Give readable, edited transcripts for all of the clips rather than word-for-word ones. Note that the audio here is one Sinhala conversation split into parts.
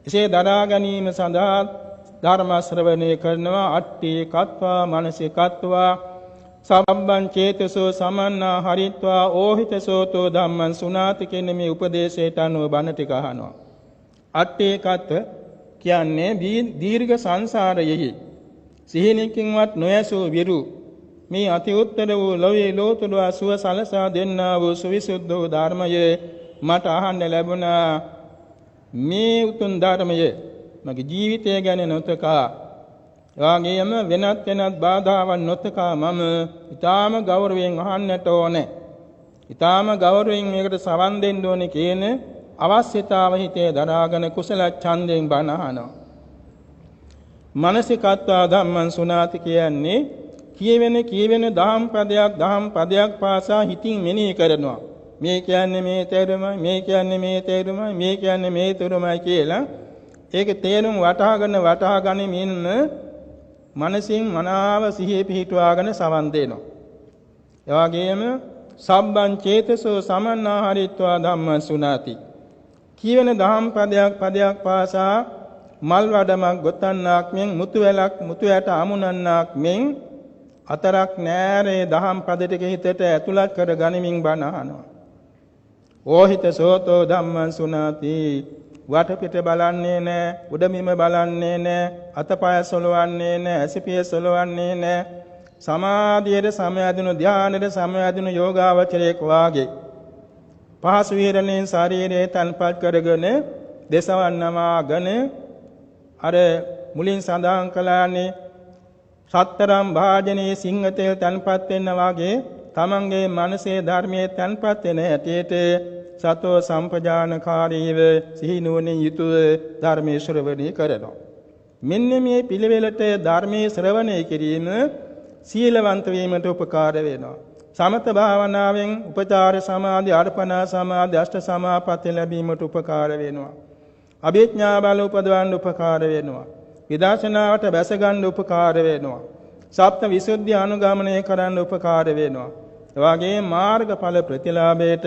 එසේ දරා ගැනීම සඳහා ධර්ම ශ්‍රවණය කරනවා. අට්ඨේ කତ୍වා මනසිකත්වා සම්බන් චේතසෝ සමන්නා හරිත්වා ඕහිතසෝතෝ ධම්මං සුනාති කියන මේ උපදේශයට අනුව බණ ටික අහනවා. අට්ඨේ කත්ව කියන්නේ දීර්ඝ සංසාරයෙහි සිහිනකින්වත් නොයසූ විරු මේ අති උත්තර වූ ලෝයේ ලෝතුරු සුව සලසා දෙන්නා වූ සවිසුද්ධ වූ ධර්මයේ මට අහන්න ලැබුණා. මේ උතුම් ධර්මයේ මගේ ජීවිතය ගැන නොතකා එවාගෙම වෙනත් බාධාවන් නොතකා මම ඊටාම ගෞරවයෙන් අහන්නට ඕනේ. ඊටාම ගෞරවයෙන් මේකට සවන් දෙන්න ඕනේ කියන අවශ්‍යතාව හිතේ දරාගෙන කුසල ඡන්දයෙන් බණ අහනවා. මානසිකත්වා ධම්මං සුනාති කියන්නේ කියවෙන දහම් පදයක් පාසා හිතින් මෙනෙහි කරනවා. මේ කියන්නේ මේ තේරුමයි, මේ කියන්නේ මේ තේරුමයි, මේ කියන්නේ මේ තේරුමයි කියලා ඒක තේරුම් වටහා ගනිමින් මනසින් මනාව සිහිය පිහිටුවාගෙන සවන් දෙනවා. එවාගෙම සම්බන් චේතසෝ සමන්නාහරිත්වා ධම්මං සුනාති කියවෙන දහම් පදයක් පාසා මල් වඩමක් ගොතන්නාක් මෙන් මුතු ඇට අමුණන්නාක් මෙන් අතරක් නෑරේ දහම් පද ටික හිතට ඇතුළත් කර ගනිමින් බණ අහනවා. ඕහිත සෝතෝ ධම්මං සුනාති වටපිට බලන්නේ නෑ, උඩමිම බලන්නේ නෑ, අතපය සොලවන්නේ නෑ, ඇසිපිය සොලවන්නේ නෑ. සමාධියට සමයදිනු ධානයට සමයදිනු යෝගාවචරයෙක් වාගේ පහසු විහරණයෙන් ශරීරය තන්පත් කරගෙන දේශවන් නමාගෙන අර මුලින් සඳහන් කළානේ සතරම් භාජනයේ සිංහතෙල් තන්පත් වෙන්න වාගේ තමන්ගේ මනසේ ධර්මයේ තන්පත් වෙන හැටියට සතෝ සම්පජානකාරීව සිහිනුවණින් යුතුව ධර්මයේ ශ්‍රවණය කරනවා. මෙන්න මේ පිළිවෙලට ධර්මයේ ශ්‍රවණය කිරීම සීලවන්ත වීමට උපකාර වෙනවා. සමත භාවනාවෙන් උපචාර සමාධි, අර්පණා සමාධි, අෂ්ට සමාපatti ලැබීමට උපකාර වෙනවා. අභිඥා බල උපදවන්න උපකාර වෙනවා. විදර්ශනාවට බැස ගන්න උපකාර වෙනවා. සප්ත විසුද්ධි අනුගමනය කරන්න උපකාර වෙනවා. එවාගේ මාර්ගඵල ප්‍රතිලාභයට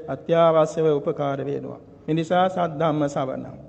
අත්‍යවශ්‍යව උපකාර වෙනවා. මේ නිසා සද්ධම්ම ශ්‍රවණං